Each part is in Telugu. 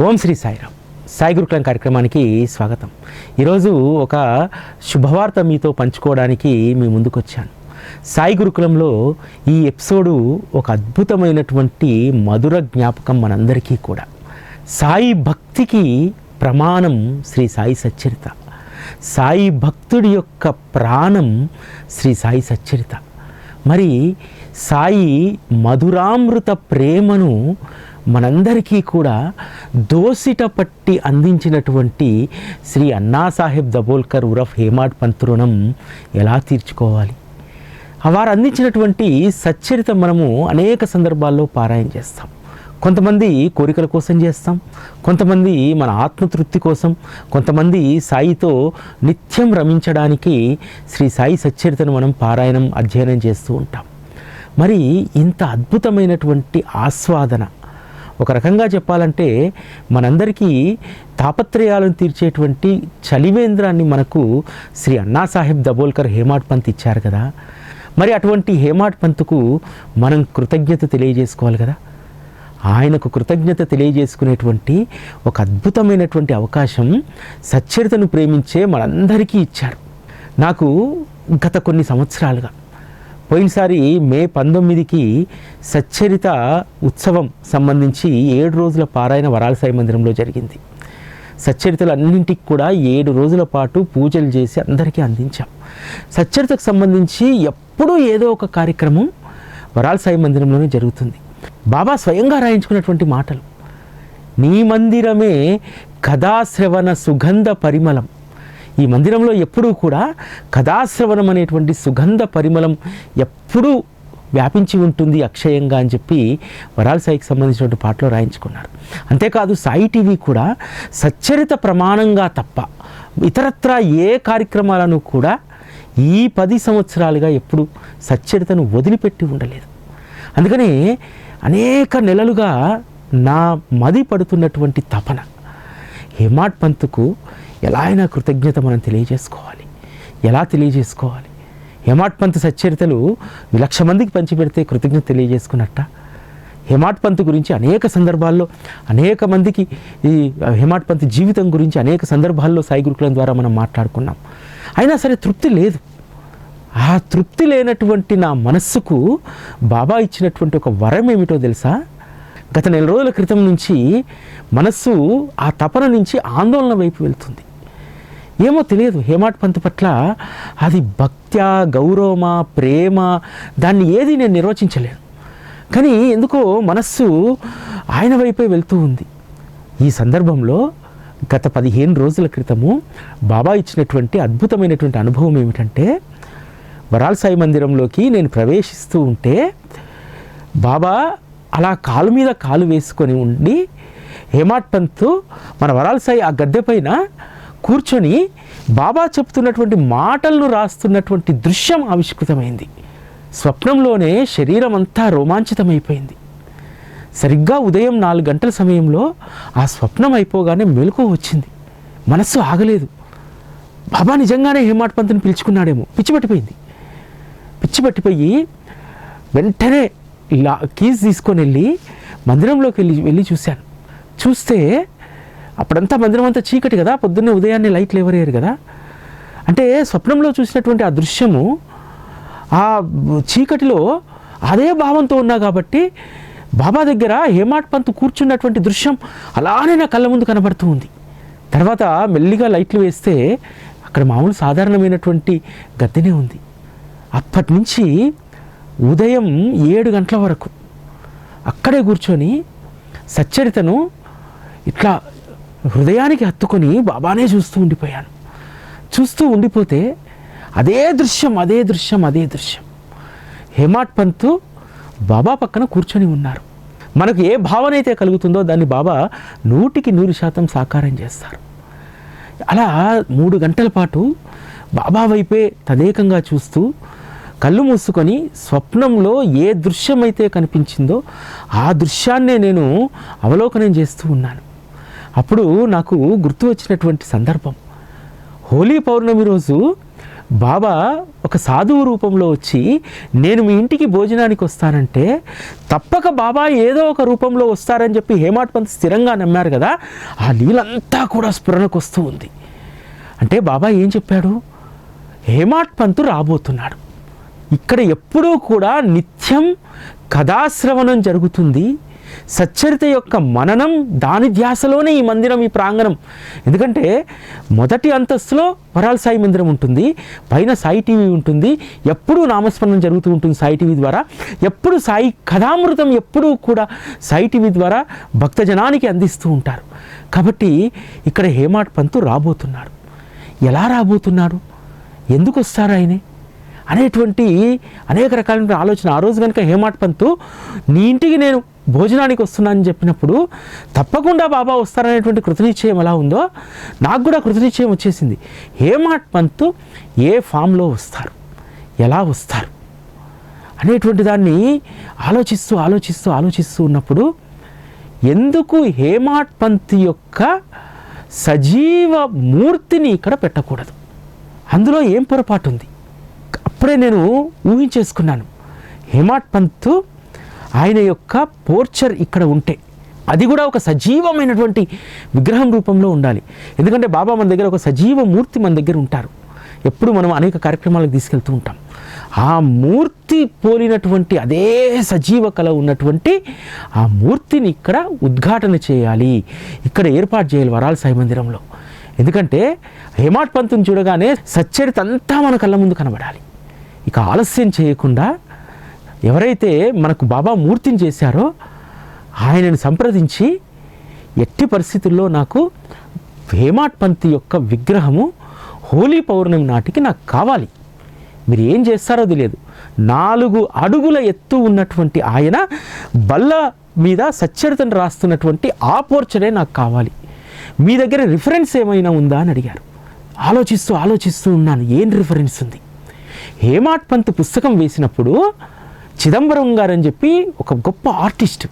ఓం శ్రీ సాయిరామ్. సాయి గురుకులం కార్యక్రమానికి స్వాగతం. ఈరోజు ఒక శుభవార్త మీతో పంచుకోవడానికి మీ ముందుకు వచ్చాను. సాయి గురుకులంలో ఈ ఎపిసోడు ఒక అద్భుతమైనటువంటి మధుర జ్ఞాపకం మనందరికీ కూడా. సాయి భక్తికి ప్రమాణం శ్రీ సాయి సచ్చరిత. సాయి భక్తుడి యొక్క ప్రాణం శ్రీ సాయి సచ్చరిత. మరి సాయి మధురామృత ప్రేమను మనందరికీ కూడా దోసిట పట్టి అందించినటువంటి శ్రీ అన్నాసాహెబ్ దబోల్కర్ ఉరఫ్ హేమాడ్ పంత్ రుణం ఎలా తీర్చుకోవాలి? వారు అందించినటువంటి సచ్చరిత మనము అనేక సందర్భాల్లో పారాయణ చేస్తాం. కొంతమంది కోరికల కోసం చేస్తాం, కొంతమంది మన ఆత్మతృప్తి కోసం, కొంతమంది సాయితో నిత్యం రమించడానికి శ్రీ సాయి సచ్చరితను మనం పారాయణం అధ్యయనం చేస్తూ ఉంటాం. మరి ఇంత అద్భుతమైనటువంటి ఆస్వాదన, ఒక రకంగా చెప్పాలంటే మనందరికీ తాపత్రయాలను తీర్చేటువంటి చలివేంద్రాన్ని మనకు శ్రీ అన్నాసాహెబ్ దబోల్కర్ హేమాడ్ పంత్ ఇచ్చారు కదా. మరి అటువంటి హేమాడ్ పంత్కు మనం కృతజ్ఞత తెలియజేసుకోవాలి కదా. ఆయనకు కృతజ్ఞత తెలియజేసుకునేటువంటి ఒక అద్భుతమైనటువంటి అవకాశం సచ్చరితను ప్రేమించే మనందరికీ ఇచ్చారు. నాకు గత కొన్ని సంవత్సరాలుగా, పోయినసారి మే 19కి సచ్చరిత ఉత్సవం సంబంధించి 7 రోజుల పారాయణ వరాల సాయి మందిరంలో జరిగింది. సచ్చరితలు అన్నింటికి కూడా 7 రోజుల పాటు పూజలు చేసి అందరికీ అందించాం. సచ్చరితకు సంబంధించి ఎప్పుడూ ఏదో ఒక కార్యక్రమం వరాల సాయి మందిరంలోనే జరుగుతుంది. బాబా స్వయంగా రాయించుకున్నటువంటి మాటలు, నీ మందిరమే కథాశ్రవణ సుగంధ పరిమళం. ఈ మందిరంలో ఎప్పుడూ కూడా కథాశ్రవణం అనేటువంటి సుగంధ పరిమళం ఎప్పుడూ వ్యాపించి ఉంటుంది అక్షయంగా అని చెప్పి వరాల సాయికి సంబంధించినటువంటి పాటలో రాయించుకున్నారు. అంతేకాదు సాయి టీవీ కూడా సచ్చరిత ప్రమాణంగా తప్ప ఇతరత్రా ఏ కార్యక్రమాలను కూడా ఈ 10 సంవత్సరాలుగా ఎప్పుడు సచ్చరితను వదిలిపెట్టి ఉండలేదు. అందుకని అనేక నెలలుగా నా మది పడుతున్నటువంటి తపన, హేమాడ్ పంత్కు ఎలా అయినా కృతజ్ఞత మనం తెలియజేసుకోవాలి. ఎలా తెలియజేసుకోవాలి? హేమాడ్ పంత్ సచ్చరితలు 1,00,000 మందికి పంచిపెడితే కృతజ్ఞత తెలియజేసుకున్నట్ట. హేమాడ్ పంత్ గురించి అనేక సందర్భాల్లో అనేక మందికి, ఈ హేమాడ్ పంత్ జీవితం గురించి అనేక సందర్భాల్లో సాయి గురుకులం ద్వారా మనం మాట్లాడుకున్నాం. అయినా సరే తృప్తి లేదు. ఆ తృప్తి లేనటువంటి నా మనస్సుకు బాబా ఇచ్చినటువంటి ఒక వరం ఏమిటో తెలుసా? గత 4 రోజుల క్రితం నుంచి మనస్సు ఆ తపన నుంచి ఆందోళన వైపు వెళ్తుంది. ఏమో తెలియదు, హేమాడ్ పంత్ పట్ల అది భక్త్యా, గౌరవమా, ప్రేమ, దాన్ని ఏది నేను నిర్వచించలేను. కానీ ఎందుకో మనస్సు ఆయన వైపే వెళ్తూ ఉంది. ఈ సందర్భంలో గత 15 రోజుల క్రితము బాబా ఇచ్చినటువంటి అద్భుతమైనటువంటి అనుభవం ఏమిటంటే, వరాల సాయి మందిరంలోకి నేను ప్రవేశిస్తూ ఉంటే బాబా అలా కాలు మీద కాలు వేసుకొని ఉండి, హేమాడ్ పంత్ మన వరాల సాయి ఆ గద్దె పైన కూర్చొని బాబా చెప్తున్నటువంటి మాటలను రాస్తున్నటువంటి దృశ్యం ఆవిష్కృతమైంది. స్వప్నంలోనే శరీరం అంతా రోమాంచితమైపోయింది. సరిగ్గా ఉదయం 4 గంటల సమయంలో ఆ స్వప్నం అయిపోగానే మెలకువ వచ్చింది. మనస్సు ఆగలేదు. బాబా నిజంగానే హేమాడ్ పంత్ని పిలుచుకున్నాడేమో. పిచ్చి పట్టిపోయి వెంటనే కీస్ తీసుకొని వెళ్ళి మందిరంలోకి వెళ్ళి చూశాను. చూస్తే అప్పుడంతా మందిరం అంతా చీకటి కదా, పొద్దున్నే ఉదయాన్నే లైట్లు ఎవరేరు కదా. అంటే స్వప్నంలో చూసినటువంటి ఆ దృశ్యము ఆ చీకటిలో అదే భావంతో ఉన్నా కాబట్టి బాబా దగ్గర హేమాడ్ పంత్ కూర్చున్నటువంటి దృశ్యం అలానే నా కళ్ళ ముందు కనబడుతూ ఉంది. తర్వాత మెల్లిగా లైట్లు వేస్తే అక్కడ మామూలు సాధారణమైనటువంటి గద్దెనే ఉంది. అప్పటి నుంచి ఉదయం 7 గంటల వరకు అక్కడే కూర్చొని సచ్చరితను ఇట్లా హృదయానికి హత్తుకొని బాబానే చూస్తూ ఉండిపోయాను. చూస్తూ ఉండిపోతే అదే దృశ్యం హేమాడ్ పంత్ బాబా పక్కన కూర్చొని ఉన్నారు. మనకు ఏ భావన అయితే కలుగుతుందో దాన్ని బాబా 100% సాకారం చేస్తారు. అలా 3 గంటల పాటు బాబా వైపే తదేకంగా చూస్తూ కళ్ళు మూసుకొని స్వప్నంలో ఏ దృశ్యమైతే కనిపించిందో ఆ దృశ్యాన్నే నేను అవలోకనం చేస్తూ ఉన్నాను. అప్పుడు నాకు గుర్తు వచ్చినటువంటి సందర్భం, హోలీ పౌర్ణమి రోజు బాబా ఒక సాధువు రూపంలో వచ్చి నేను మీ ఇంటికి భోజనానికి వస్తానంటే తప్పక బాబా ఏదో ఒక రూపంలో వస్తారని చెప్పి హేమాడ్ పంత్ స్థిరంగా నమ్మారు కదా, ఆ లీలంతా కూడా స్ఫురణకు వస్తూ ఉంది. అంటే బాబా ఏం చెప్పాడు? హేమాడ్ పంత్ రాబోతున్నాడు. ఇక్కడ ఎప్పుడూ కూడా నిత్యం కథాశ్రవణం జరుగుతుంది. సచ్చరిత యొక్క మననం, దాని ధ్యాసలోనే ఈ మందిరం, ఈ ప్రాంగణం. ఎందుకంటే మొదటి అంతస్తులో వరాల సాయి మందిరం ఉంటుంది, పైన సాయి టీవీ ఉంటుంది, ఎప్పుడూ నామస్మరణం జరుగుతూ ఉంటుంది సాయి టీవీ ద్వారా. ఎప్పుడు సాయి కథామృతం ఎప్పుడూ కూడా సాయి టీవీ ద్వారా భక్తజనానికి అందిస్తూ ఉంటారు. కాబట్టి ఇక్కడ హేమాడ్ పంత్ రాబోతున్నాడు. ఎలా రాబోతున్నాడు, ఎందుకు వస్తారు ఆయనే అనేటువంటి అనేక రకాలైన ఆలోచన. ఆ రోజు కనుక హేమాడ్ పంత్ నీ ఇంటికి నేను భోజనానికి వస్తున్నానని చెప్పినప్పుడు తప్పకుండా బాబా వస్తారనేటువంటి కృతనిశ్చయం ఎలా ఉందో నాకు కూడా కృతనిశ్చయం వచ్చేసింది. హేమాడ్ పంత్ ఏ ఫామ్లో వస్తారు, ఎలా వస్తారు అనేటువంటి దాన్ని ఆలోచిస్తూ ఆలోచిస్తూ ఆలోచిస్తూ ఉన్నప్పుడు ఎందుకు హేమాడ్ పంత్ యొక్క సజీవ మూర్తిని ఇక్కడ పెట్టకూడదు? అందులో ఏం పొరపాటు ఉంది? అప్పుడే నేను ఊహించేసుకున్నాను. హేమాడ్ పంత్ ఆయన యొక్క పోర్చర్ ఇక్కడ ఉంటే అది కూడా ఒక సజీవమైనటువంటి విగ్రహం రూపంలో ఉండాలి. ఎందుకంటే బాబా మన దగ్గర ఒక సజీవ మూర్తి మన దగ్గర ఉంటారు. ఎప్పుడు మనం అనేక కార్యక్రమాలకు తీసుకెళ్తూ ఉంటాం. ఆ మూర్తి పోలినటువంటి అదే సజీవ కళ ఉన్నటువంటి ఆ మూర్తిని ఇక్కడ ఉద్ఘాటన చేయాలి, ఇక్కడ ఏర్పాటు చేయాలి వరాల సాయి మందిరంలో. ఎందుకంటే హేమాడ్ పంత్ని చూడగానే సచ్చరిత అంతా మన కళ్ళ ముందు కనబడాలి. ఇక ఆలస్యం చేయకుండా ఎవరైతే మనకు బాబా మూర్తిని చేశారో ఆయనను సంప్రదించి ఎట్టి పరిస్థితుల్లో నాకు హేమాడ్ పంత్ యొక్క విగ్రహము హోలీ పౌర్ణమి నాటికి నాకు కావాలి. మీరు ఏం చేస్తారో తెలియదు. 4 అడుగుల ఎత్తు ఉన్నటువంటి ఆయన బల్ల మీద సచ్చరితను రాస్తున్నటువంటి ఆ పోర్చరే నాకు కావాలి. మీ దగ్గర రిఫరెన్స్ ఏమైనా ఉందా అని అడిగారు. ఆలోచిస్తూ ఆలోచిస్తూ ఉన్నాను, ఏం రిఫరెన్స్ ఉంది? హేమాడ్ పంత్ పుస్తకం వేసినప్పుడు చిదంబరం గారు అని చెప్పి ఒక గొప్ప ఆర్టిస్ట్,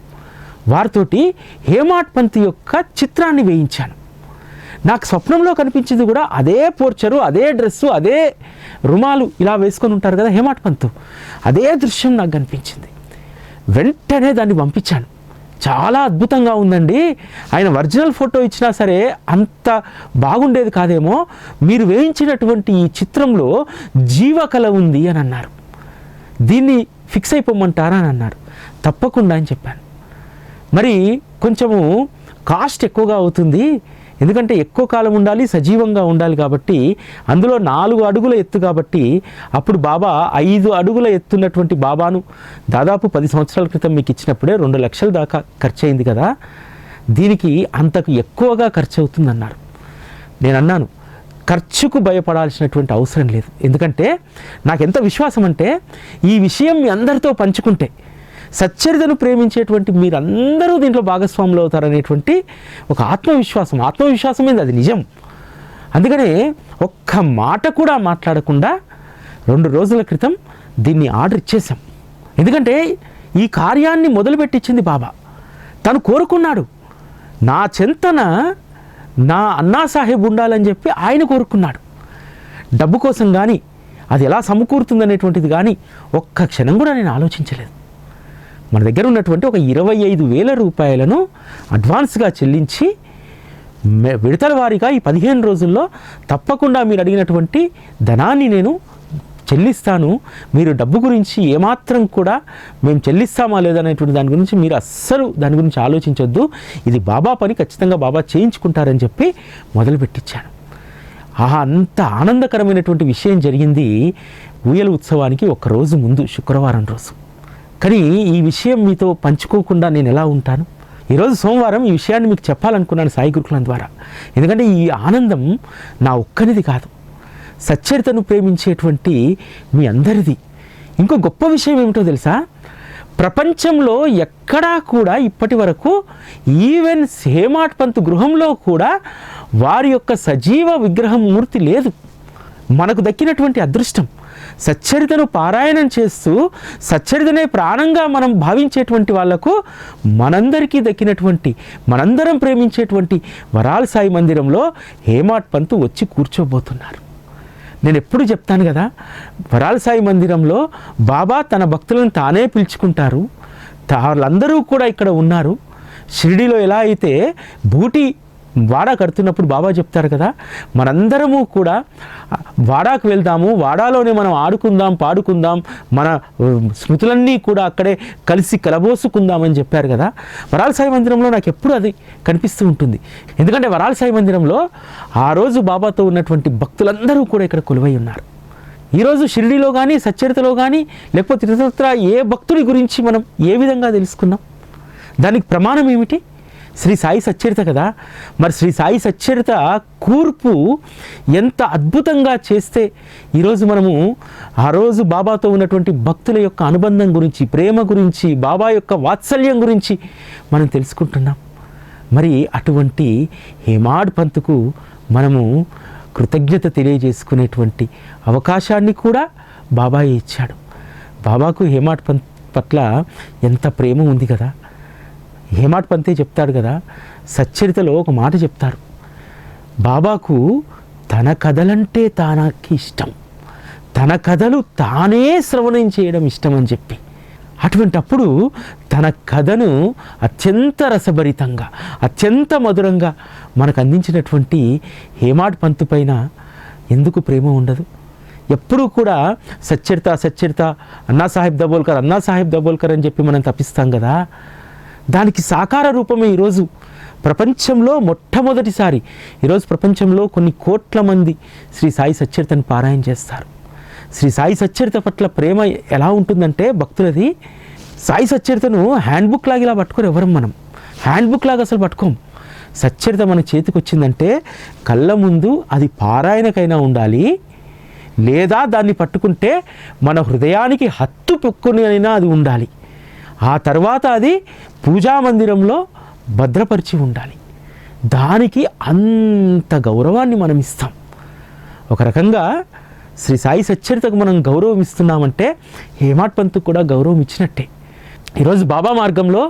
వారితోటి హేమాడ్ పంత్ యొక్క చిత్రాన్ని వేయించాను. నాకు స్వప్నంలో కనిపించింది కూడా అదే పోర్చరు, అదే డ్రెస్సు, అదే రుమాలు ఇలా వేసుకొని ఉంటారు కదా హేమాడ్ పంత్, అదే దృశ్యం నాకు కనిపించింది. వెంటనే దాన్ని పంపించాను. చాలా అద్భుతంగా ఉందండి, ఆయన ఒరిజినల్ ఫోటో ఇచ్చినా సరే అంత బాగుండేది కాదేమో, మీరు వేయించినటువంటి ఈ చిత్రంలో జీవకళ ఉంది అని అన్నారు. దీన్ని ఫిక్స్ అయిపోమంటారా అని అన్నారు. తప్పకుండా అని చెప్పాను. మరి కొంచెము కాస్ట్ ఎక్కువగా అవుతుంది, ఎందుకంటే ఎక్కువ కాలం ఉండాలి, సజీవంగా ఉండాలి కాబట్టి, అందులో 4 అడుగుల ఎత్తు కాబట్టి, అప్పుడు బాబా 5 అడుగుల ఎత్తున్నటువంటి బాబాను దాదాపు 10 సంవత్సరాల క్రితం మీకు ఇచ్చినప్పుడే 2 లక్షల దాకా ఖర్చు అయింది కదా, దీనికి అంతకు ఎక్కువగా ఖర్చు అవుతుందన్నారు. నేను అన్నాను, ఖర్చుకు భయపడాల్సినటువంటి అవసరం లేదు. ఎందుకంటే నాకు ఎంత విశ్వాసం అంటే ఈ విషయం మీ అందరితో పంచుకుంటే సచ్చరితను ప్రేమించేటువంటి మీరందరూ దీంట్లో భాగస్వాములు అవుతారనేటువంటి ఒక ఆత్మవిశ్వాసం ఏంది, అది నిజం. అందుకనే ఒక్క మాట కూడా మాట్లాడకుండా 2 రోజుల క్రితం దీన్ని ఆర్డర్ ఇచ్చేసాం. ఎందుకంటే ఈ కార్యాన్ని మొదలుపెట్టించింది బాబా. తను కోరుకున్నాడు, నా చెంతన నా అన్నా సాహెబ్ ఉండాలని చెప్పి ఆయన కోరుకున్నాడు. డబ్బు కోసం కానీ అది ఎలా సమకూరుతుందనేటువంటిది కానీ ఒక్క క్షణం కూడా నేను ఆలోచించలేదు. మన దగ్గర ఉన్నటువంటి ఒక 25,000 రూపాయలను అడ్వాన్స్గా చెల్లించి విడతల వారీగా ఈ 15 రోజుల్లో తప్పకుండా మీరు అడిగినటువంటి ధనాన్ని నేను చెల్లిస్తాను, మీరు డబ్బు గురించి ఏమాత్రం కూడా మేము చెల్లిస్తామా లేదనేటువంటి దాని గురించి మీరు అస్సలు దాని గురించి ఆలోచించొద్దు, ఇది బాబా పని, ఖచ్చితంగా బాబా చేయించుకుంటారని చెప్పి మొదలుపెట్టించాను. అంత ఆనందకరమైనటువంటి విషయం జరిగింది ఊయల ఉత్సవానికి 1 రోజు ముందు, శుక్రవారం రోజు. కానీ ఈ విషయం మీతో పంచుకోకుండా నేను ఎలా ఉంటాను? ఈరోజు సోమవారం ఈ విషయాన్ని మీకు చెప్పాలనుకున్నాను సాయి గురుకులం ద్వారా. ఎందుకంటే ఈ ఆనందం నా ఒక్కనిది కాదు, సచ్చరితను ప్రేమించేటువంటి మీ అందరిది. ఇంకో గొప్ప విషయం ఏమిటో తెలుసా? ప్రపంచంలో ఎక్కడా కూడా ఇప్పటి వరకు ఈవెన్ హేమాడ్ పంత్ గృహంలో కూడా వారి యొక్క సజీవ విగ్రహం మూర్తి లేదు. మనకు దక్కినటువంటి అదృష్టం. సచ్చరితను పారాయణం చేస్తూ సచ్చరితనే ప్రాణంగా మనం భావించేటువంటి వాళ్లకు మనందరికీ దక్కినటువంటి, మనందరం ప్రేమించేటువంటి వరాల సాయి మందిరంలో హేమాడ్ పంత్ వచ్చి కూర్చోబోతున్నారు. నేను ఎప్పుడు చెప్తాను కదా, వరాల సాయి మందిరంలో బాబా తన భక్తులను తానే పిలుచుకుంటారు. వాళ్ళందరూ కూడా ఇక్కడ ఉన్నారు. షిరిడీలో ఎలా అయితే బూటి వాడా కడుతున్నప్పుడు బాబా చెప్తారు కదా, మనందరము కూడా వాడాకు వెళ్దాము, వాడాలోనే మనం ఆడుకుందాం, పాడుకుందాం, మన స్మృతులన్నీ కూడా అక్కడే కలిసి కలబోసుకుందామని చెప్పారు కదా. వరాల సాయి మందిరంలో నాకు ఎప్పుడు అది కనిపిస్తూ ఉంటుంది. ఎందుకంటే వరాల సాయి మందిరంలో ఆ రోజు బాబాతో ఉన్నటువంటి భక్తులందరూ కూడా ఇక్కడ కొలువై ఉన్నారు. ఈరోజు షిరిడీలో కానీ, సచ్చరితలో కానీ, లేకపోతే ఇతరత్ర ఏ భక్తుడి గురించి మనం ఏ విధంగా తెలుసుకున్నాం? దానికి ప్రమాణం ఏమిటి? శ్రీ సాయి సచ్చరిత కదా. మరి శ్రీ సాయి సచ్చరిత కూర్పు ఎంత అద్భుతంగా చేస్తే ఈరోజు మనము ఆ రోజు బాబాతో ఉన్నటువంటి భక్తుల యొక్క అనుబంధం గురించి, ప్రేమ గురించి, బాబా యొక్క వాత్సల్యం గురించి మనం తెలుసుకుంటున్నాం. మరి అటువంటి హేమాడ్ పంత్కు మనము కృతజ్ఞత తెలియజేసుకునేటువంటి అవకాశాన్ని కూడా బాబా ఇచ్చాడు. బాబాకు హేమాడ్ పంత్ పట్ల ఎంత ప్రేమ ఉంది కదా. హేమాడ్ పంతే చెప్తాడు కదా, సచ్చరితలో ఒక మాట చెప్తారు, బాబాకు తన కథలంటే తనకి ఇష్టం, తన కథలు తానే శ్రవణం చేయడం ఇష్టం అని చెప్పి, అటువంటప్పుడు తన కథను అత్యంత రసభరితంగా, అత్యంత మధురంగా మనకు అందించినటువంటి హేమాడ్ పంత్ పైన ఎందుకు ప్రేమ ఉండదు? ఎప్పుడూ కూడా సచ్చరిత సచ్చరిత, అన్నాసాహెబ్ దబోల్కర్ అని చెప్పి మనం తప్పిస్తాం కదా. దానికి సాకార రూపమే ఈరోజు ప్రపంచంలో మొట్టమొదటిసారి, ఈరోజు ప్రపంచంలో కొన్ని కోట్ల మంది శ్రీ సాయి సచ్చరితను పారాయణ చేస్తారు. శ్రీ సాయి సచ్చరిత పట్ల ప్రేమ ఎలా ఉంటుందంటే భక్తులది, సాయి సచ్చరితను హ్యాండ్బుక్ లాగా ఇలా పట్టుకోరు ఎవరం. మనం హ్యాండ్బుక్ లాగా అసలు పట్టుకోం. సచ్చరిత మన చేతికి వచ్చిందంటే కళ్ళ ముందు అది పారాయణకైనా ఉండాలి, లేదా దాన్ని పట్టుకుంటే మన హృదయానికి హత్తు పొక్కుని అయినా అది ఉండాలి. ఆ తర్వాత అది పూజా మందిరంలో భద్రపరిచి ఉండాలి. దానికి అంత గౌరవాన్ని మనం ఇస్తాం. ఒక రకంగా శ్రీ సాయి సచ్చరితకు మనం గౌరవం ఇస్తున్నామంటే హేమాడ్ పంత్కు కూడా గౌరవం ఇచ్చినట్టే. ఈరోజు బాబా మార్గంలో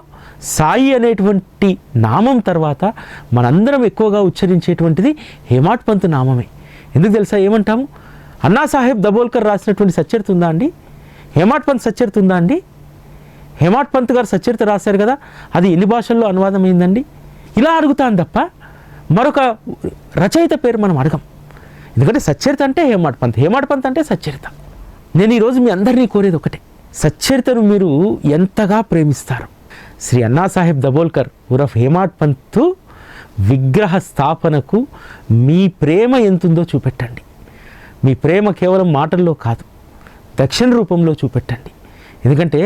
సాయి అనేటువంటి నామం తర్వాత మనందరం ఎక్కువగా ఉచ్చరించేటువంటిది హేమాడ్ పంత్ నామమే. ఎందుకు తెలుసా? ఏమంటాము? అన్నాసాహెబ్ దబోల్కర్ రాసినటువంటి సచ్చరిత ఉందా అండి? హేమాడ్ పంత్ సచ్చరిత ఉందా అండి? హేమాడ్ పంత్ గారు సచ్చరిత రాశారు కదా, అది ఎన్ని భాషల్లో అనువాదం అయిందండి? ఇలా అడుగుతాను తప్ప మరొక రచయిత పేరు మనం అడగం. ఎందుకంటే సచ్చరిత అంటే హేమాడ్ పంత్, హేమాడ్ పంత్ అంటే సచ్చరిత. నేను ఈరోజు మీ అందరినీ కోరేది ఒకటే, సచ్చరితను మీరు ఎంతగా ప్రేమిస్తారు. శ్రీ అన్నాసాహెబ్ దబోల్కర్ ఉరఫ్ హేమాడ్ పంత్ విగ్రహ స్థాపనకు మీ ప్రేమ ఎంతుందో చూపెట్టండి. మీ ప్రేమ కేవలం మాటల్లో కాదు, దక్షిణ రూపంలో చూపెట్టండి. ఎందుకంటే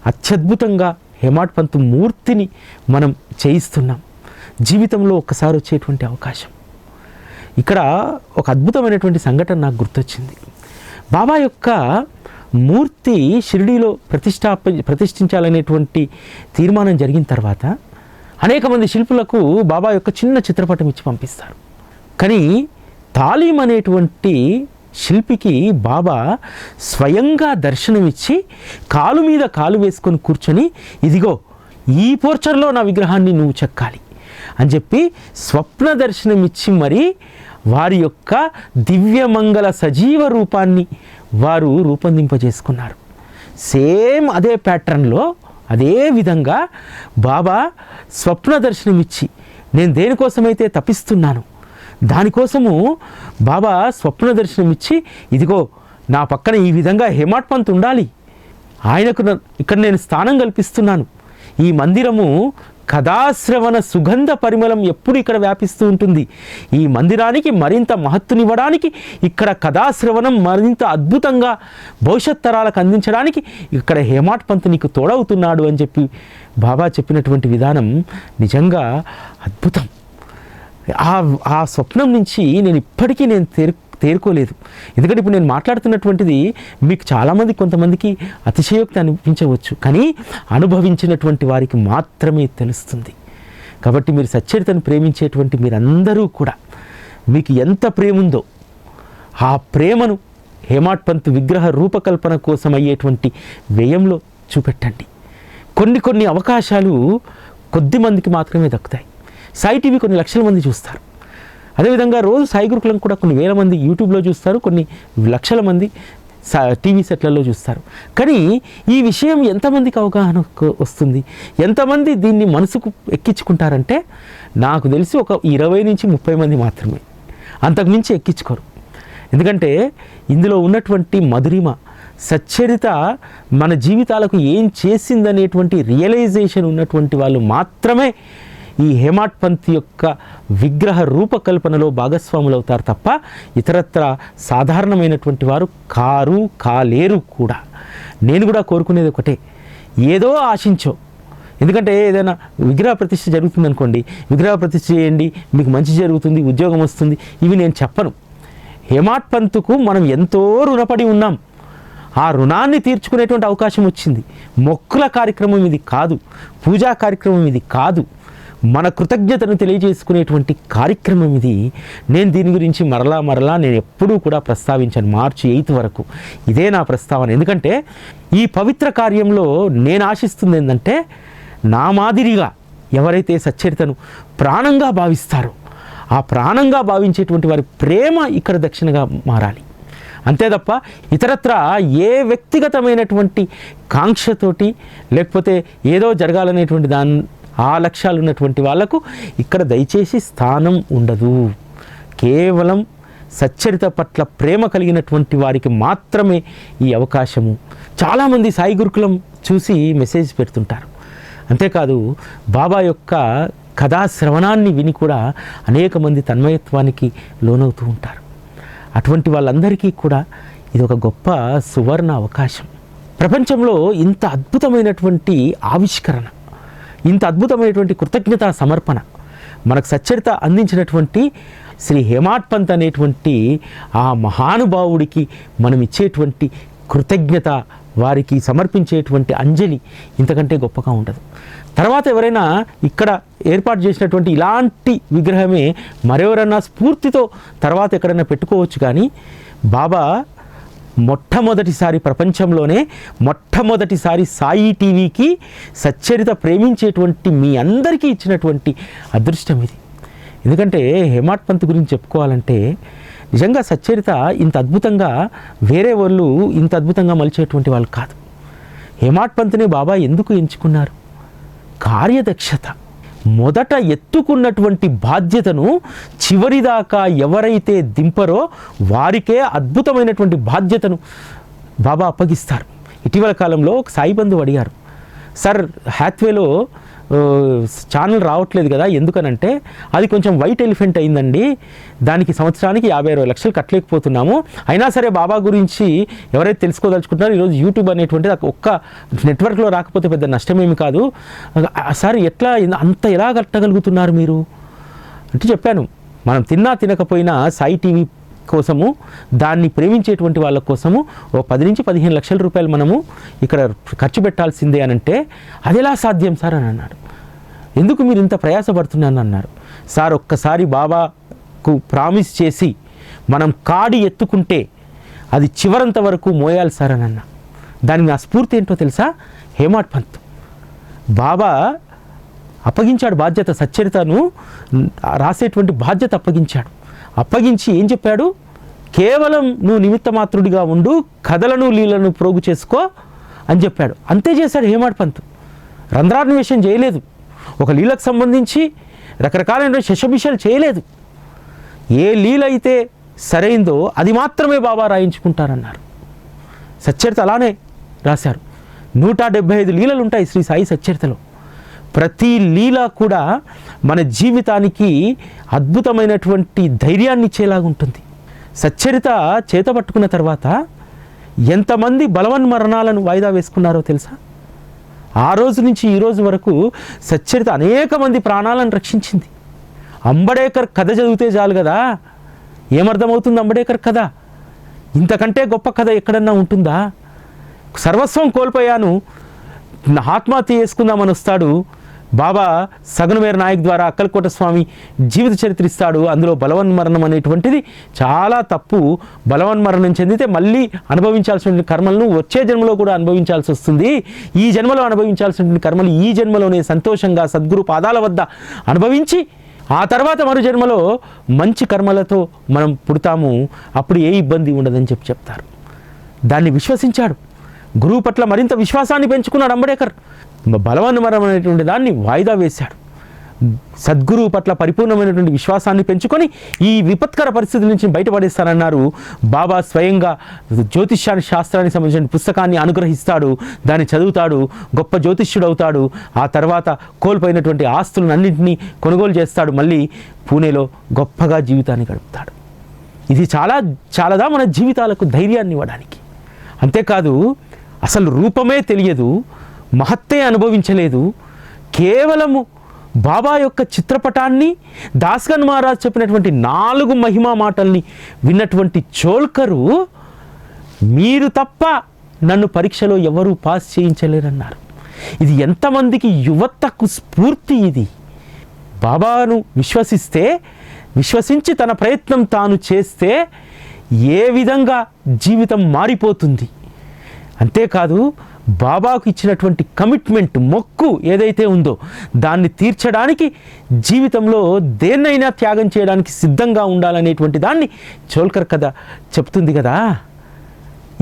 అత్యద్భుతంగా హేమాడ్ పంత్ మూర్తిని మనం చేయిస్తున్నాం. జీవితంలో ఒక్కసారి వచ్చేటువంటి అవకాశం. ఇక్కడ ఒక అద్భుతమైనటువంటి సంఘటన నాకు గుర్తొచ్చింది. బాబా యొక్క మూర్తి షిరిడీలో ప్రతిష్ఠించాలనేటువంటి తీర్మానం జరిగిన తర్వాత అనేక మంది శిల్పులకు బాబా యొక్క చిన్న చిత్రపటం ఇచ్చి పంపిస్తారు. కానీ తాలీం అనేటువంటి శిల్పికి బాబా స్వయంగా దర్శనమిచ్చి కాలు మీద కాలు వేసుకొని కూర్చొని, ఇదిగో ఈ పోర్చర్లో నా విగ్రహాన్ని నువ్వు చెక్కాలి అని చెప్పి స్వప్న దర్శనమిచ్చి మరి వారి యొక్క దివ్యమంగళ సజీవ రూపాన్ని వారు రూపొందింపజేసుకున్నారు. సేమ్ అదే ప్యాటర్న్లో, అదే విధంగా బాబా స్వప్న దర్శనమిచ్చి, నేను దేనికోసమైతే తపిస్తున్నాను దానికోసము బాబా స్వప్న దర్శనం ఇచ్చి, ఇదిగో నా పక్కన ఈ విధంగా హేమాడ్ పంత్ ఉండాలి, ఆయనకు ఇక్కడ నేను స్థానం కల్పిస్తున్నాను. ఈ మందిరము కథాశ్రవణ సుగంధ పరిమళం ఎప్పుడు ఇక్కడ వ్యాపిస్తూ ఉంటుంది. ఈ మందిరానికి మరింత మహత్తునివ్వడానికి, ఇక్కడ కథాశ్రవణం మరింత అద్భుతంగా భవిష్యత్ తరాలకు అందించడానికి ఇక్కడ హేమాడ్ పంత్ నీకు తోడవుతున్నాడు అని చెప్పి బాబా చెప్పినటువంటి విధానం నిజంగా అద్భుతం. ఆ స్వప్నం నుంచి నేను ఇప్పటికీ తేరుకోలేదు. ఎందుకంటే ఇప్పుడు నేను మాట్లాడుతున్నటువంటిది మీకు చాలామంది, కొంతమందికి అతిశయోక్తి అనిపించవచ్చు, కానీ అనుభవించినటువంటి వారికి మాత్రమే తెలుస్తుంది. కాబట్టి మీరు సచ్చరితను ప్రేమించేటువంటి మీరందరూ కూడా మీకు ఎంత ప్రేమ ఉందో ఆ ప్రేమను హేమాడ్ పంత్ విగ్రహ రూపకల్పన కోసం అయ్యేటువంటి వ్యయంలో చూపెట్టండి. కొన్ని అవకాశాలు కొద్ది మందికి మాత్రమే దక్కుతాయి. సాయి టీవీ కొన్ని లక్షల మంది చూస్తారు. అదేవిధంగా రోజు సాయి గురుకులం కూడా కొన్ని వేల మంది యూట్యూబ్లో చూస్తారు, కొన్ని లక్షల మంది టీవీ సెట్లలో చూస్తారు. కానీ ఈ విషయం ఎంతమందికి అవగాహన వస్తుంది, ఎంతమంది దీన్ని మనసుకు ఎక్కించుకుంటారంటే నాకు తెలిసి ఒక 20 నుంచి 30 మంది మాత్రమే, అంతకుమించి ఎక్కించుకోరు. ఎందుకంటే ఇందులో ఉన్నటువంటి మధురిమ, సచ్చరిత మన జీవితాలకు ఏం చేసిందనేటువంటి రియలైజేషన్ ఉన్నటువంటి వాళ్ళు మాత్రమే ఈ హేమాడ్ పంత్ యొక్క విగ్రహ రూపకల్పనలో భాగస్వాములు అవుతారు తప్ప ఇతరత్ర సాధారణమైనటువంటి వారు కాలేరు కూడా. నేను కూడా కోరుకునేది ఒకటే, ఏదో ఆశించో. ఎందుకంటే ఏదైనా విగ్రహ ప్రతిష్ఠ జరుగుతుంది అనుకోండి, విగ్రహ ప్రతిష్ఠ చేయండి మీకు మంచి జరుగుతుంది, ఉద్యోగం వస్తుంది, ఇవి నేను చెప్పను. హేమాడ్ పంత్కు మనం ఎంతో రుణపడి ఉన్నాం. ఆ రుణాన్ని తీర్చుకునేటువంటి అవకాశం వచ్చింది. మొక్కుల కార్యక్రమం ఇది కాదు, పూజా కార్యక్రమం ఇది కాదు, మన కృతజ్ఞతను తెలియజేసుకునేటువంటి కార్యక్రమం ఇది. నేను దీని గురించి మరలా నేను ఎప్పుడూ కూడా ప్రస్తావించాను. మార్చి 8 వరకు ఇదే నా ప్రస్తావన. ఎందుకంటే ఈ పవిత్ర కార్యంలో నేను ఆశిస్తుంది ఏంటంటే, నా మాదిరిగా ఎవరైతే సచ్చరితను ప్రాణంగా భావిస్తారో ఆ ప్రాణంగా భావించేటువంటి వారి ప్రేమ ఇక్కడ దక్షిణగా మారాలి. అంతే తప్ప ఇతరత్ర ఏ వ్యక్తిగతమైనటువంటి కాంక్షతోటి లేకపోతే ఏదో జరగాలనేటువంటి ఆ లక్ష్యాలు ఉన్నటువంటి వాళ్లకు ఇక్కడ దయచేసి స్థానం ఉండదు. కేవలం సచ్చరిత పట్ల ప్రేమ కలిగినటువంటి వారికి మాత్రమే ఈ అవకాశము. చాలామంది సాయి గురుకులం చూసి మెసేజ్ పెడుతుంటారు. అంతేకాదు బాబా యొక్క కథా శ్రవణాన్ని విని కూడా అనేక మంది తన్మయత్వానికి లోనవుతూ ఉంటారు. అటువంటి వాళ్ళందరికీ కూడా ఇది ఒక గొప్ప సువర్ణ అవకాశం. ప్రపంచంలో ఇంత అద్భుతమైనటువంటి ఆవిష్కరణ, ఇంత అద్భుతమైనటువంటి కృతజ్ఞతా సమర్పణ మనకు సచ్చరిత అందించినటువంటి శ్రీ హేమాడ్ పంత్ అనేటువంటి ఆ మహానుభావుడికి మనం ఇచ్చేటువంటి కృతజ్ఞత, వారికి సమర్పించేటువంటి అంజలి ఇంతకంటే గొప్పగా ఉండదు. తర్వాత ఎవరైనా ఇక్కడ ఏర్పాటు చేసినటువంటి ఇలాంటి విగ్రహమే మరెవరన్నా స్ఫూర్తితో తర్వాత ఎక్కడైనా పెట్టుకోవచ్చు. కానీ బాబా మొట్టమొదటిసారి ప్రపంచంలోనే మొట్టమొదటిసారి సాయి టీవీకి సచ్చరిత ప్రేమించేటువంటి మీ అందరికీ ఇచ్చినటువంటి అదృష్టం ఇది. ఎందుకంటే హేమాడ్ పంత్ గురించి చెప్పుకోవాలంటే నిజంగా సచ్చరిత ఇంత అద్భుతంగా వేరే వాళ్ళు ఇంత అద్భుతంగా మలిచేటువంటి వాళ్ళు కాదు. హేమాడ్ పంత్ని బాబా ఎందుకు ఎంచుకున్నారు? కార్యదక్షత. మొదట ఎత్తుకున్నటువంటి బాధ్యతను చివరిదాకా ఎవరైతే దింపరో వారికే అద్భుతమైనటువంటి బాధ్యతను బాబా అప్పగిస్తారు. ఇటీవల కాలంలో ఒక సాయి బంధువు అడిగారు, సార్ హ్యాత్వేలో ఛానల్ రావట్లేదు కదా, ఎందుకనంటే అది కొంచెం వైట్ ఎలిఫెంట్ అయిందండి, దానికి సంవత్సరానికి 50-60 లక్షలు కట్టలేకపోతున్నాము, అయినా సరే బాబా గురించి ఎవరైతే తెలుసుకోదలుచుకుంటున్నారో ఈరోజు యూట్యూబ్ అనేటువంటిది ఒక్క నెట్వర్క్లో రాకపోతే పెద్ద నష్టమేమి కాదు, సార్ ఎట్లా అంత ఎలా కట్టగలుగుతున్నారు మీరు అంటే చెప్పాను, మనం తిన్నా తినకపోయినా సాయి టీవీ కోసము, దాన్ని ప్రేమించేటువంటి వాళ్ళ కోసము ఓ 10 నుంచి 15 లక్షల రూపాయలు మనము ఇక్కడ ఖర్చు పెట్టాల్సిందే అని అంటే అది ఎలా సాధ్యం సార్ అని అన్నాడు. ఎందుకు మీరు ఇంత ప్రయాసపడుతున్నాను అన్నారు. సార్ ఒక్కసారి బాబాకు ప్రామిస్ చేసి మనం కాడి ఎత్తుకుంటే అది చివరంత వరకు మోయాలి సార్ అని అన్నా. దానికి నా స్ఫూర్తి ఏంటో తెలుసా? హేమాడ్ పంత్ బాబా అప్పగించాడు బాధ్యత, సచ్చరితను రాసేటువంటి బాధ్యత అప్పగించాడు. అప్పగించి ఏం చెప్పాడు? కేవలం నువ్వు నిమిత్త మాత్రుడిగా ఉండు, కథలను లీలను ప్రోగు చేసుకో అని చెప్పాడు. అంతే చేశాడు హేమాడ్ పంత్. రంధ్రాన్వేషణ చేయలేదు, ఒక లీలకు సంబంధించి రకరకాలైన శశభిషలు చేయలేదు. ఏ లీల అయితే సరైందో అది మాత్రమే బాబా రాయించుకుంటారన్నారు. సచ్చరిత అలానే రాశారు. 175 లీలలు ఉంటాయి శ్రీ సాయి సచ్చరితలో. ప్రతి లీల కూడా మన జీవితానికి అద్భుతమైనటువంటి ధైర్యాన్ని ఇచ్చేలాగా ఉంటుంది. సచ్చరిత చేతపట్టుకున్న తర్వాత ఎంతమంది బలవన్మరణాలను వాయిదా వేసుకున్నారో తెలుసా? ఆ రోజు నుంచి ఈ రోజు వరకు సచ్చరిత అనేక మంది ప్రాణాలను రక్షించింది. అంబడేకర్ కథ చదివితే చాలు కదా, ఏమర్థమవుతుంది అంబడేకర్ కథ? ఇంతకంటే గొప్ప కథ ఎక్కడన్నా ఉంటుందా? సర్వస్వం కోల్పోయాను, ఆత్మహత్య చేసుకుందామని వస్తాడు, బాబా సగనుమేర నాయక్ ద్వారా అక్కలకోట స్వామి జీవిత చరిత్ర ఇస్తాడు. అందులో బలవన్మరణం అనేటువంటిది చాలా తప్పు. బలవన్మరణం చెందితే మళ్ళీ అనుభవించాల్సిన కర్మలను వచ్చే జన్మలో కూడా అనుభవించాల్సి వస్తుంది. ఈ జన్మలో అనుభవించాల్సిన కర్మలు ఈ జన్మలోనే సంతోషంగా సద్గురు పాదాల వద్ద అనుభవించి ఆ తర్వాత మరు జన్మలో మంచి కర్మలతో మనం పుడతాము, అప్పుడు ఏ ఇబ్బంది ఉండదని చెప్తారు. దాన్ని విశ్వసించాడు. గురువు పట్ల మరింత విశ్వాసాన్ని పెంచుకున్నాడు అంబేద్కర్. బలవన్మరణం అనేటువంటి దాన్ని వాయిదా వేశాడు. సద్గురువు పట్ల పరిపూర్ణమైనటువంటి విశ్వాసాన్ని పెంచుకొని ఈ విపత్కర పరిస్థితుల నుంచి బయటపడేస్తారన్నారు. బాబా స్వయంగా జ్యోతిష్యాన్ని శాస్త్రానికి సంబంధించిన పుస్తకాన్ని అనుగ్రహిస్తాడు, దాన్ని చదువుతాడు, గొప్ప జ్యోతిష్యుడు అవుతాడు. ఆ తర్వాత కోల్పోయినటువంటి ఆస్తులను అన్నింటినీ కొనుగోలు చేస్తాడు. మళ్ళీ పూణేలో గొప్పగా జీవితాన్ని గడుపుతాడు. ఇది చాలాదా మన జీవితాలకు ధైర్యాన్ని ఇవ్వడానికి. అంతేకాదు, అసలు రూపమే తెలియదు, మహత్తే అనుభవించలేదు, కేవలము బాబా యొక్క చిత్రపటాన్ని దాస్గన్ మహారాజ్ చెప్పినటువంటి 4 మహిమా మాటల్ని విన్నటువంటి చోల్కరు మీరు తప్ప నన్ను పరీక్షలో ఎవరూ పాస్ చేయించలేరన్నారు. ఇది ఎంతమందికి యువతకు స్ఫూర్తి. ఇది బాబాను విశ్వసించి తన ప్రయత్నం తాను చేస్తే ఏ విధంగా జీవితం మారిపోతుంది. అంతేకాదు, బాబాకు ఇచ్చినటువంటి కమిట్మెంట్, మొక్కు ఏదైతే ఉందో దాన్ని తీర్చడానికి జీవితంలో దేన్నైనా త్యాగం చేయడానికి సిద్ధంగా ఉండాలనేటువంటి దాన్ని చోల్కర్ కథ చెప్తుంది కదా.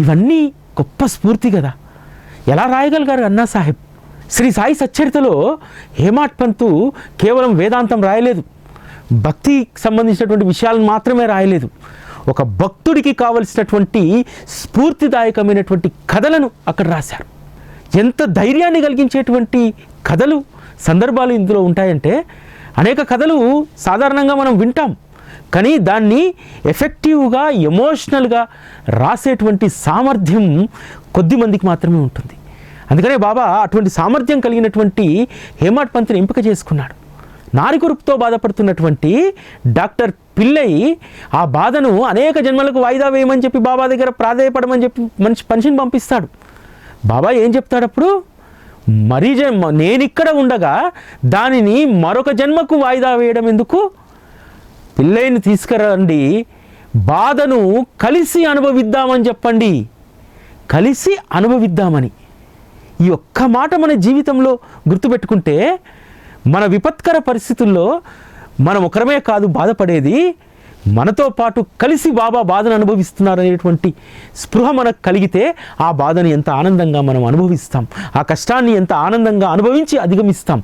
ఇవన్నీ గొప్ప స్ఫూర్తి కదా. ఎలా రాయగలిగారు అన్నా సాహెబ్? శ్రీ సాయి సచ్చరితలో హేమాడ్ పంతు కేవలం వేదాంతం రాయలేదు, భక్తికి సంబంధించినటువంటి విషయాలను మాత్రమే రాయలేదు. ఒక భక్తుడికి కావలసినటువంటి స్ఫూర్తిదాయకమైనటువంటి కథలను అక్కడ రాశారు. ఎంత ధైర్యాన్ని కలిగించేటువంటి కథలు, సందర్భాలు ఇందులో ఉంటాయంటే, అనేక కథలు సాధారణంగా మనం వింటాం, కానీ దాన్ని ఎఫెక్టివ్గా, ఎమోషనల్గా రాసేటువంటి సామర్థ్యం కొద్ది మందికి మాత్రమే ఉంటుంది. అందుకనే బాబా అటువంటి సామర్థ్యం కలిగినటువంటి హేమాడ్ పంత్ని ఎంపిక చేసుకున్నాడు. నారికొరుపుతో బాధపడుతున్నటువంటి డాక్టర్ పిల్లై ఆ బాధను అనేక జన్మలకు వాయిదా వేయమని చెప్పి బాబా దగ్గర ప్రాధేయపడమని చెప్పి మనిషిని పంపిస్తాడు. బాబా ఏం చెప్తాడు అప్పుడు? నేనిక్కడ ఉండగా దానిని మరొక జన్మకు వాయిదా వేయడం ఎందుకు? పిల్లైని తీసుకురండి, బాధను కలిసి అనుభవిద్దామని చెప్పండి, కలిసి అనుభవిద్దామని. ఈ ఒక్క మాట మన జీవితంలో గుర్తుపెట్టుకుంటే, మన విపత్కర పరిస్థితుల్లో మనం ఒకరమే కాదు బాధపడేది, మనతో పాటు కలిసి బాబా బాధను అనుభవిస్తున్నారనేటువంటి స్పృహ మనకు కలిగితే ఆ బాధను ఎంత ఆనందంగా మనం అనుభవిస్తాం, ఆ కష్టాన్ని ఎంత ఆనందంగా అనుభవించి అధిగమిస్తాం.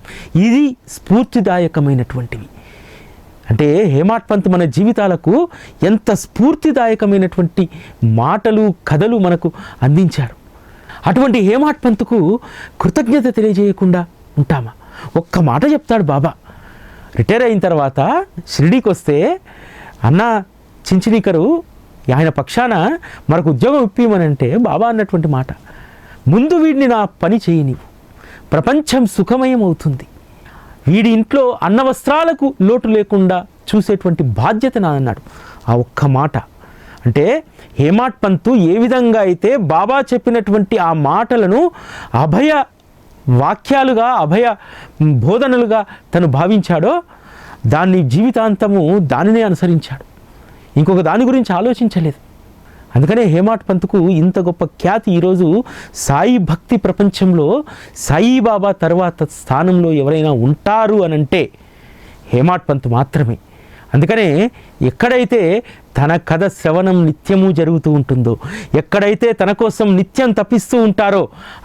ఇది స్ఫూర్తిదాయకమైనటువంటివి. అంటే హేమాడ్ పంత్ మన జీవితాలకు ఎంత స్ఫూర్తిదాయకమైనటువంటి మాటలు, కథలు మనకు అందించారు. అటువంటి హేమాడ్ పంత్కు కృతజ్ఞత తెలియజేయకుండా ఉంటామా? ఒక్క మాట చెప్తాడు బాబా. రిటైర్ అయిన తర్వాత షిరిడీకి వస్తే, అన్న చించినీకరు ఆయన పక్షాన మనకు ఉద్యోగం ఇప్పిమనంటే బాబా అన్నటువంటి మాట, ముందు వీడిని నా పని చేయి, నీవు ప్రపంచం సుఖమయం అవుతుంది, వీడి ఇంట్లో అన్న వస్త్రాలకు లోటు లేకుండా చూసేటువంటి బాధ్యత నాదన్నాడు. ఆ ఒక్క మాట అంటే హేమాడ్ పంతు ఏ విధంగా అయితే బాబా చెప్పినటువంటి ఆ మాటలను అభయ వాక్యాలుగా, అభయ బోధనలుగా తను భావించాడో దాన్ని జీవితాంతము దానినే అనుసరించాడు, ఇంకొక దాని గురించి ఆలోచించలేదు. అందుకనే హేమాడ్ పంత్కు ఇంత గొప్ప ఖ్యాతి. ఈరోజు సాయి భక్తి ప్రపంచంలో సాయిబాబా తర్వాత స్థానంలో ఎవరైనా ఉంటారు అనంటే హేమాడ్ పంత్ మాత్రమే. అందుకనే ఎక్కడైతే తన కథ శ్రవణం నిత్యము జరుగుతూ ఉంటుందో, ఎక్కడైతే తన కోసం నిత్యం తప్పిస్తూ ఉంటారో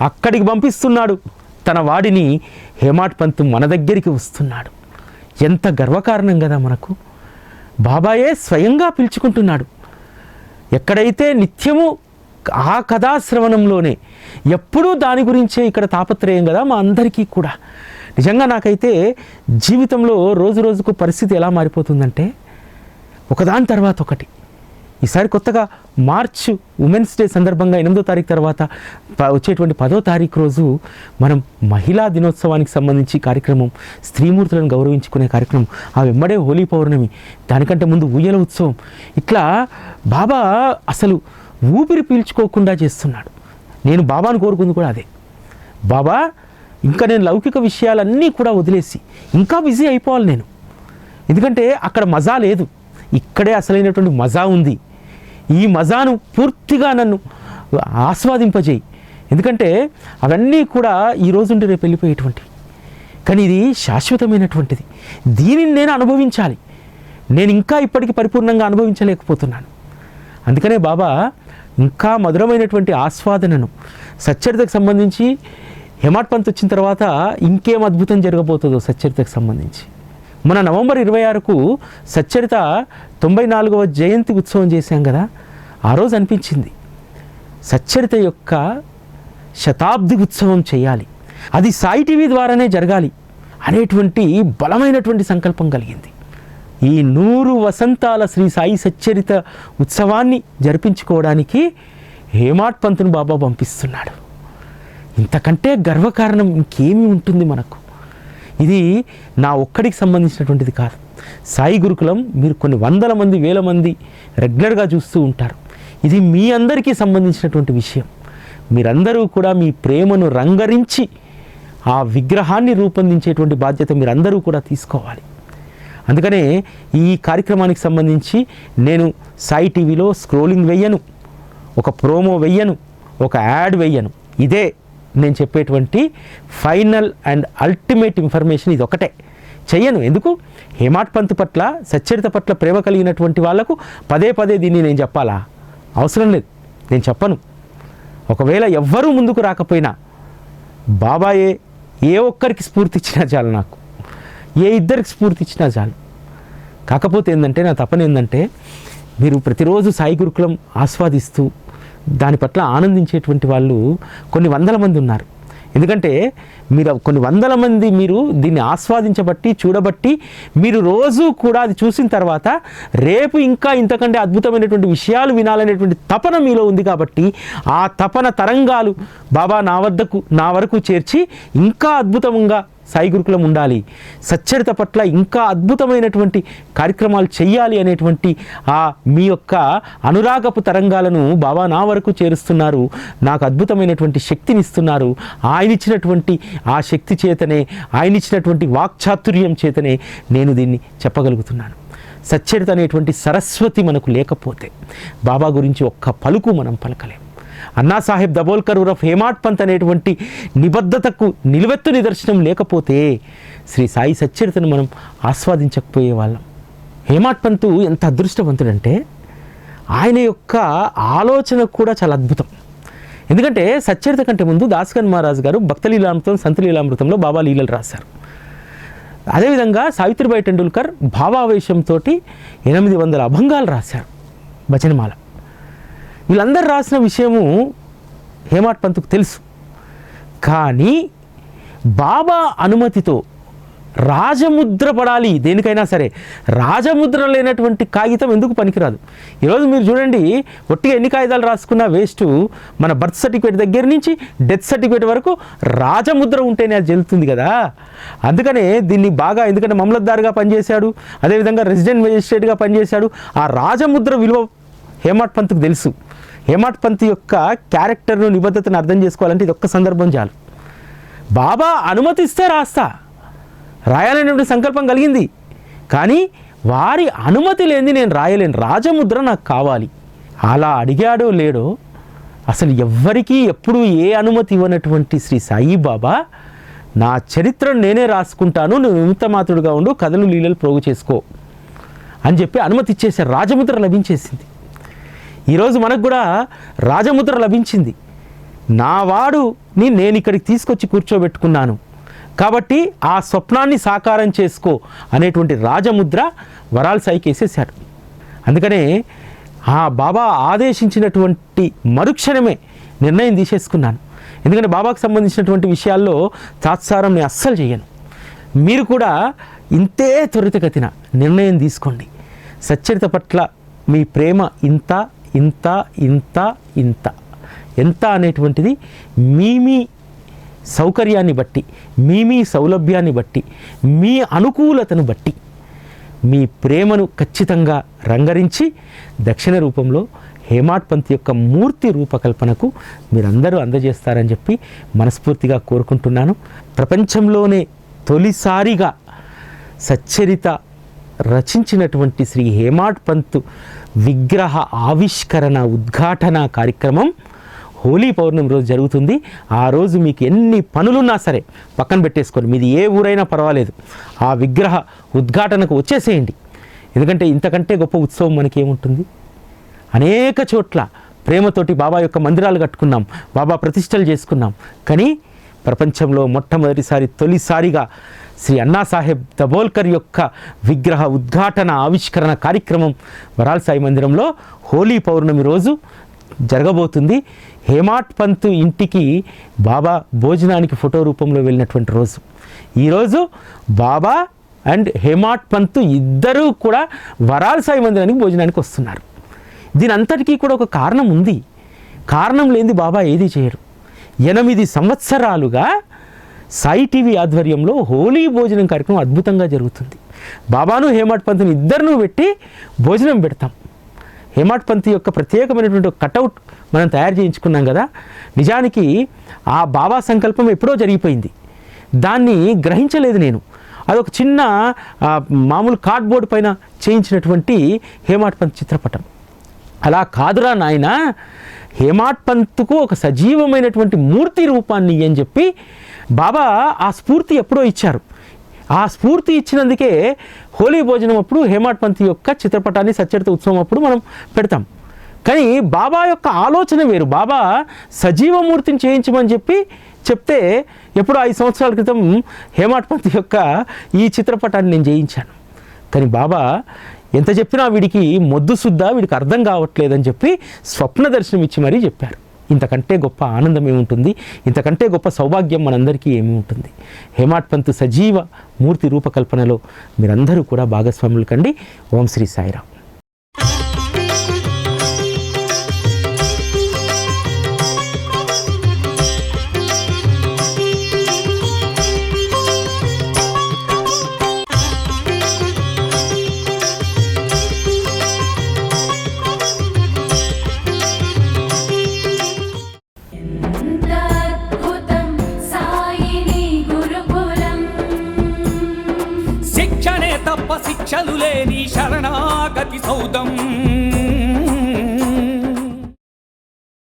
అక్కడికి పంపిస్తున్నాడు తన వాడిని. హేమాడ్ పంత్ మన దగ్గరికి వస్తున్నాడు. ఎంత గర్వకారణం కదా మనకు. బాబాయే స్వయంగా పిలుచుకుంటున్నాడు. ఎక్కడైతే నిత్యము ఆ కథాశ్రవణంలోనే ఎప్పుడూ దాని గురించే ఇక్కడ తాపత్రయం కదా మా అందరికీ కూడా. నిజంగా నాకైతే జీవితంలో రోజు రోజుకు పరిస్థితి ఎలా మారిపోతుందంటే, ఒకదాని తర్వాత ఒకటి. ఈసారి కొత్తగా మార్చ్ ఉమెన్స్ డే సందర్భంగా 8వ తారీఖు తర్వాత వచ్చేటువంటి 10వ తారీఖు రోజు మనం మహిళా దినోత్సవానికి సంబంధించి కార్యక్రమం, స్త్రీమూర్తులను గౌరవించుకునే కార్యక్రమం, ఆ వెంబడే హోలీ పౌర్ణమి, దానికంటే ముందు ఊయల ఉత్సవం. ఇట్లా బాబా అసలు ఊపిరి పీల్చుకోకుండా చేస్తున్నాడు. నేను బాబాను కోరుకుంది కూడా అదే. బాబా ఇంకా నేను లౌకిక విషయాలన్నీ కూడా వదిలేసి ఇంకా బిజీ అయిపోవాలి నేను. ఎందుకంటే అక్కడ మజా లేదు, ఇక్కడే అసలైనటువంటి మజా ఉంది. ఈ మజాను పూర్తిగా నన్ను ఆస్వాదింపజేయి. ఎందుకంటే అవన్నీ కూడా ఈ రోజుండి రేపు వెళ్ళిపోయేటువంటివి, కానీ ఇది శాశ్వతమైనటువంటిది. దీనిని నేను అనుభవించాలి. నేను ఇంకా ఇప్పటికీ పరిపూర్ణంగా అనుభవించలేకపోతున్నాను. అందుకనే బాబా ఇంకా మధురమైనటువంటి ఆస్వాదనను సచ్చరితకు సంబంధించి హేమాడ్ పంత్ వచ్చిన తర్వాత ఇంకేం అద్భుతం జరగబోతుందో సచ్చరితకు సంబంధించి. మన నవంబర్ 26కు సచ్చరిత 94వ జయంతి ఉత్సవం చేశాం కదా, ఆ రోజు అనిపించింది సచ్చరిత యొక్క శతాబ్ది ఉత్సవం చేయాలి, అది సాయి టీవీ ద్వారానే జరగాలి అనేటువంటి బలమైనటువంటి సంకల్పం కలిగింది. ఈ 100 వసంతాల శ్రీ సాయి సచ్చరిత ఉత్సవాన్ని జరిపించుకోవడానికి హేమాడ్ పంత్ను బాబా పంపిస్తున్నాడు. ఇంతకంటే గర్వకారణం ఇంకేమీ ఉంటుంది మనకు? ఇది నా ఒక్కడికి సంబంధించినటువంటిది కాదు. సాయి గురుకులం మీరు కొన్ని వందల మంది, వేల మంది రెగ్యులర్గా చూస్తూ ఉంటారు. ఇది మీ అందరికీ సంబంధించినటువంటి విషయం. మీరందరూ కూడా మీ ప్రేమను రంగరించి ఆ విగ్రహాన్ని రూపొందించేటువంటి బాధ్యత మీరందరూ కూడా తీసుకోవాలి. అందుకనే ఈ కార్యక్రమానికి సంబంధించి నేను సాయి టీవీలో స్క్రోలింగ్ వెయ్యను, ఒక ప్రోమో వెయ్యను, ఒక యాడ్ వెయ్యను. ఇదే నేను చెప్పేటువంటి ఫైనల్ అండ్ అల్టిమేట్ ఇన్ఫర్మేషన్ ఇది ఒకటే చెయ్యను. ఎందుకు? హేమాడ్ పంత్ పట్ల, సచ్చరిత పట్ల ప్రేమ కలిగినటువంటి వాళ్లకు పదే పదే దీన్ని నేను చెప్పాలా? అవసరం లేదు, నేను చెప్పను. ఒకవేళ ఎవ్వరూ ముందుకు రాకపోయినా బాబాయే ఏ ఒక్కరికి స్ఫూర్తి ఇచ్చినా చాలు, నాకు ఏ ఇద్దరికి స్ఫూర్తి ఇచ్చినా చాలు. కాకపోతే ఏంటంటే నా తపన ఏంటంటే మీరు ప్రతిరోజు సాయి గురుకులం ఆస్వాదిస్తూ దాని పట్ల ఆనందించేటువంటి వాళ్ళు కొన్ని వందల మంది ఉన్నారు. ఎందుకంటే మీరు కొన్ని వందల మంది మీరు దీన్ని ఆస్వాదించబట్టి, చూడబట్టి, మీరు రోజు కూడా అది చూసిన తర్వాత రేపు ఇంకా ఇంతకంటే అద్భుతమైనటువంటి విషయాలు వినాలనేటువంటి తపన మీలో ఉంది. కాబట్టి ఆ తపన తరంగాలు బాబా నా వరకు చేర్చి ఇంకా అద్భుతంగా సాయి గురుకులం ఉండాలి, సచ్చరిత పట్ల ఇంకా అద్భుతమైనటువంటి కార్యక్రమాలు చెయ్యాలి అనేటువంటి ఆ మీ యొక్క అనురాగపు తరంగాలను బాబా నా వరకు చేరుస్తున్నారు. నాకు అద్భుతమైనటువంటి శక్తిని ఇస్తున్నారు. ఆయన ఇచ్చినటువంటి ఆ శక్తి చేతనే, ఆయన ఇచ్చినటువంటి వాక్చాతుర్యం చేతనే నేను దీన్ని చెప్పగలుగుతున్నాను. సచ్చరిత అనేటువంటి సరస్వతి మనకు లేకపోతే బాబా గురించి ఒక్క పలుకు మనం పలకలేం. అన్నాసాహెబ్ దబోల్కర్ ఉరఫ్ హేమాడ్ పంత్ అనేటువంటి నిబద్ధతకు నిలువెత్తు నిదర్శనం లేకపోతే శ్రీ సాయి సచ్చరితను మనం ఆస్వాదించకపోయే వాళ్ళం. హేమాడ్ పంత్ ఎంత అదృష్టవంతుడంటే ఆయన యొక్క ఆలోచన కూడా చాలా అద్భుతం. ఎందుకంటే సచ్చరిత కంటే ముందు దాస్గన్ మహారాజ్ గారు భక్తలీలామృతం, సంతలీలామృతంలో బాబా లీలలు రాశారు. అదేవిధంగా సావిత్రిబాయి టెండూల్కర్ భావావేశంతో 800 అభంగాలు రాశారు, భజనమాల. వీళ్ళందరూ రాసిన విషయము హేమాడ్ పంత్కు తెలుసు. కానీ బాబా అనుమతితో రాజముద్ర పడాలి, దేనికైనా సరే రాజముద్ర లేనటువంటి కాగితం ఎందుకు పనికిరాదు. ఈరోజు మీరు చూడండి, ఒట్టిగా ఎన్ని కాగితాలు రాసుకున్నా వేస్ట్. మన బర్త్ సర్టిఫికేట్ దగ్గర నుంచి డెత్ సర్టిఫికేట్ వరకు రాజముద్ర ఉంటేనే అది చెల్లుతుంది కదా. అందుకనే దీన్ని బాగా, ఎందుకంటే మమలద్దారుగా పనిచేశాడు, అదేవిధంగా రెసిడెంట్ మేజిస్ట్రేట్గా పనిచేశాడు. ఆ రాజముద్ర విలువ హేమాడ్ పంత్కు తెలుసు. హేమాడ్ పంత్ యొక్క క్యారెక్టర్ను, నిబద్ధతను అర్థం చేసుకోవాలంటే ఇది ఒక్క సందర్భం చాలు. బాబా అనుమతిస్తే రాయాలనేటువంటి సంకల్పం కలిగింది, కానీ వారి అనుమతి లేనిది నేను రాయలేను, రాజముద్ర నాకు కావాలి. అలా అడిగాడో లేడో అసలు ఎవ్వరికీ ఎప్పుడు ఏ అనుమతి ఇవ్వనటువంటి శ్రీ సాయి బాబా, నా చరిత్రను నేనే రాసుకుంటాను, నువ్వు నిమిత్తమాత్రుడుగా ఉండు, కథలు లీలలు ప్రోగు చేసుకో అని చెప్పి అనుమతి ఇచ్చేసారు. రాజముద్ర లభించేసింది. ఈరోజు మనకు కూడా రాజముద్ర లభించింది. నా వాడుని నేను ఇక్కడికి తీసుకొచ్చి కూర్చోబెట్టుకున్నాను కాబట్టి ఆ స్వప్నాన్ని సాకారం చేసుకో అనేటువంటి రాజముద్ర వరాల సాయికి వేసేశాడు. అందుకనే ఆ బాబా ఆదేశించినటువంటి మరుక్షణమే నిర్ణయం తీసేసుకున్నాను. ఎందుకంటే బాబాకు సంబంధించినటువంటి విషయాల్లో తాత్సారం నేను అస్సలు చేయను. మీరు కూడా ఇంతే త్వరితగతిన నిర్ణయం తీసుకోండి. సచ్చరిత పట్ల మీ ప్రేమ ఇంత ఇంత ఇంత ఇంత ఎంత అనేటువంటిది మీ సౌకర్యాన్ని బట్టి, మీ సౌలభ్యాన్ని బట్టి, మీ అనుకూలతను బట్టి మీ ప్రేమను ఖచ్చితంగా రంగరించి దక్షిణ రూపంలో హేమాడ్ పంత్ యొక్క మూర్తి రూపకల్పనకు మీరందరూ అందజేస్తారని చెప్పి మనస్ఫూర్తిగా కోరుకుంటున్నాను. ప్రపంచంలోనే తొలిసారిగా సచ్చరిత రచించినటువంటి శ్రీ హేమాడ్ పంత్ విగ్రహ ఆవిష్కరణ ఉద్ఘాటన కార్యక్రమం హోలీ పౌర్ణమి రోజు జరుగుతుంది. ఆ రోజు మీకు ఎన్ని పనులున్నా సరే పక్కన పెట్టేసుకొని, మీది ఏ ఊరైనా పర్వాలేదు, ఆ విగ్రహ ఉద్ఘాటనకు వచ్చేసేయండి. ఎందుకంటే ఇంతకంటే గొప్ప ఉత్సవం మనకి ఏముంటుంది? అనేక చోట్ల ప్రేమతోటి బాబా యొక్క మందిరాలు కట్టుకున్నాం, బాబా ప్రతిష్టలు చేసుకున్నాం. కానీ ప్రపంచంలో మొట్టమొదటిసారి తొలిసారిగా శ్రీ అన్నాసాహెబ్ దబోల్కర్ యొక్క విగ్రహ ఉద్ఘాటన ఆవిష్కరణ కార్యక్రమం వరాల్ సాయి మందిరంలో హోలీ పౌర్ణమి రోజు జరగబోతుంది. హేమాడ్ పంత్ ఇంటికి బాబా భోజనానికి ఫోటో రూపంలో వెళ్ళినటువంటి రోజు. ఈరోజు బాబా అండ్ హేమాడ్ పంత్ ఇద్దరూ కూడా వరాల్ సాయి మందిరానికి భోజనానికి వస్తున్నారు. దీని అంతటికీ కూడా ఒక కారణం ఉంది. కారణం లేనిది బాబా ఏది చేయరు. 8 సంవత్సరాలుగా సాయి టీవీ ఆధ్వర్యంలో హోలీ భోజనం కార్యక్రమం అద్భుతంగా జరుగుతుంది. బాబాను హేమాడ్ పంత్ని ఇద్దరినూ పెట్టి భోజనం పెడతాం. హేమాడ్ పంత్ యొక్క ప్రత్యేకమైనటువంటి కటౌట్ మనం తయారు చేయించుకున్నాం కదా. నిజానికి ఆ బాబా సంకల్పం ఎప్పుడో జరిగిపోయింది, దాన్ని గ్రహించలేదు నేను. అదొక చిన్న మామూలు కార్డ్బోర్డ్ పైన చేయించినటువంటి హేమాడ్ పంత్ చిత్రపటం. అలా కాదురా నాయన, హేమాడ్ పంత్కు ఒక సజీవమైనటువంటి మూర్తి రూపాన్ని అని చెప్పి బాబా ఆ స్ఫూర్తి ఎప్పుడో ఇచ్చారు. ఆ స్ఫూర్తి ఇచ్చినందుకే హోలీ భోజనం అప్పుడు హేమాడ్ పంత్ యొక్క చిత్రపటాన్ని సచ్చరిత ఉత్సవం అప్పుడు మనం పెడతాం. కానీ బాబా యొక్క ఆలోచన వేరు. బాబా సజీవమూర్తిని చేయించమని చెప్తే ఎప్పుడో 5 సంవత్సరాల క్రితం హేమాడ్ పంత్ యొక్క ఈ చిత్రపటాన్ని నేను చేయించాను. కానీ బాబా ఎంత చెప్పినా వీడికి మొద్దు సుద్దా, వీడికి అర్థం కావట్లేదని చెప్పి స్వప్న దర్శనం ఇచ్చి మరీ చెప్పారు. ఇంతకంటే గొప్ప ఆనందం ఏముంటుంది? ఇంతకంటే గొప్ప సౌభాగ్యం మనందరికీ ఏమి ఉంటుంది? హేమాడ్ పంత్ సజీవ మూర్తి రూపకల్పనలో మీరందరూ కూడా భాగస్వాములు కండి. ఓం శ్రీ సాయిరామ్. శిక్షణే తప్ప శిక్షలు లేని శరణాగతి సౌదం.